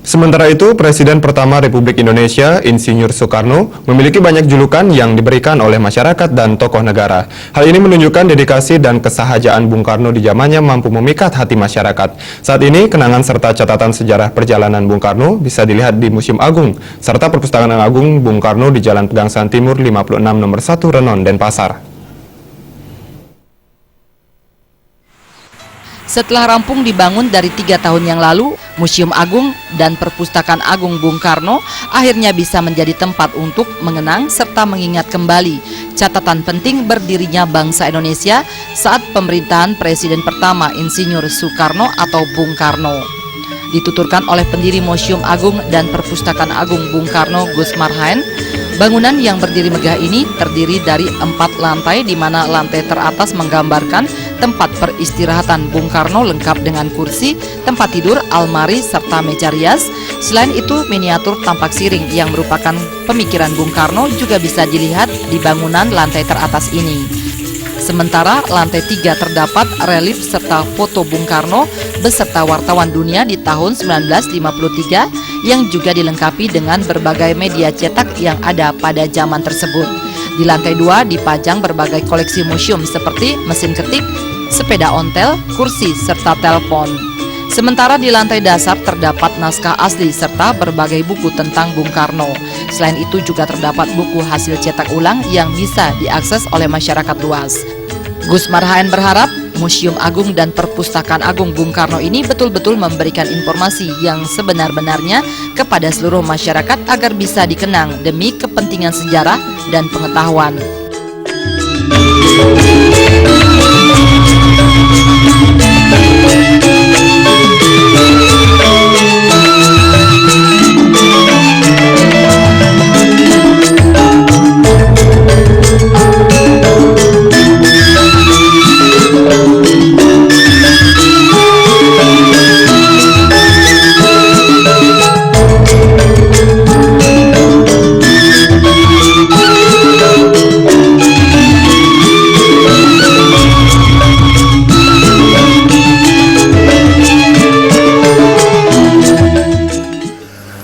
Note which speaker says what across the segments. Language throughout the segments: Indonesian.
Speaker 1: Sementara itu, Presiden pertama Republik Indonesia, Insinyur Soekarno, memiliki banyak julukan yang diberikan oleh masyarakat dan tokoh negara. Hal ini menunjukkan dedikasi dan kesahajaan Bung Karno di zamannya mampu memikat hati masyarakat. Saat ini, kenangan serta catatan sejarah perjalanan Bung Karno bisa dilihat di Museum Agung, serta Perpustakaan Agung Bung Karno di Jalan Pegangsaan Timur 56 nomor 1 Renon, Denpasar.
Speaker 2: Setelah rampung dibangun dari 3 tahun yang lalu, Museum Agung dan Perpustakaan Agung Bung Karno akhirnya bisa menjadi tempat untuk mengenang serta mengingat kembali catatan penting berdirinya bangsa Indonesia saat pemerintahan Presiden pertama Insinyur Soekarno atau Bung Karno. Dituturkan oleh pendiri Museum Agung dan Perpustakaan Agung Bung Karno, Gus Marhaen, bangunan yang berdiri megah ini terdiri dari 4 lantai, di mana lantai teratas menggambarkan tempat peristirahatan Bung Karno lengkap dengan kursi, tempat tidur, almari, serta meja rias. Selain itu, miniatur tampak siring yang merupakan pemikiran Bung Karno juga bisa dilihat di bangunan lantai teratas ini. Sementara lantai 3 terdapat relief serta foto Bung Karno beserta wartawan dunia di tahun 1953 yang juga dilengkapi dengan berbagai media cetak yang ada pada zaman tersebut. Di lantai 2 dipajang berbagai koleksi museum seperti mesin ketik, sepeda ontel, kursi, serta telepon. Sementara di lantai dasar terdapat naskah asli serta berbagai buku tentang Bung Karno. Selain itu juga terdapat buku hasil cetak ulang yang bisa diakses oleh masyarakat luas. Gus Marhaen berharap Museum Agung dan Perpustakaan Agung Bung Karno ini betul-betul memberikan informasi yang sebenar-benarnya kepada seluruh masyarakat agar bisa dikenang demi kepentingan sejarah dan pengetahuan.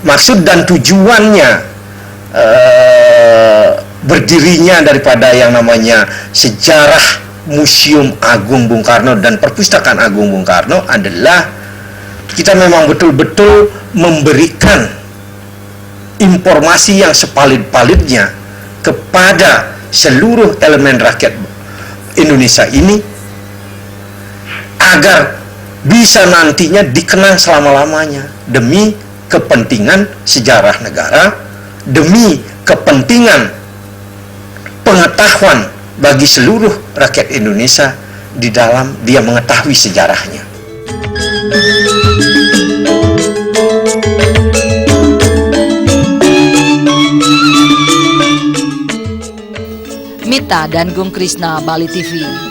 Speaker 3: Maksud dan tujuannya berdirinya daripada yang namanya sejarah Museum Agung Bung Karno dan Perpustakaan Agung Bung Karno adalah kita memang betul-betul memberikan informasi yang sepalit-palitnya kepada seluruh elemen rakyat Indonesia ini agar bisa nantinya dikenang selama-lamanya demi kepentingan sejarah negara, demi kepentingan pengetahuan bagi seluruh rakyat Indonesia di dalam dia mengetahui sejarahnya.
Speaker 2: Mita dan Gung Krisna, Bali TV.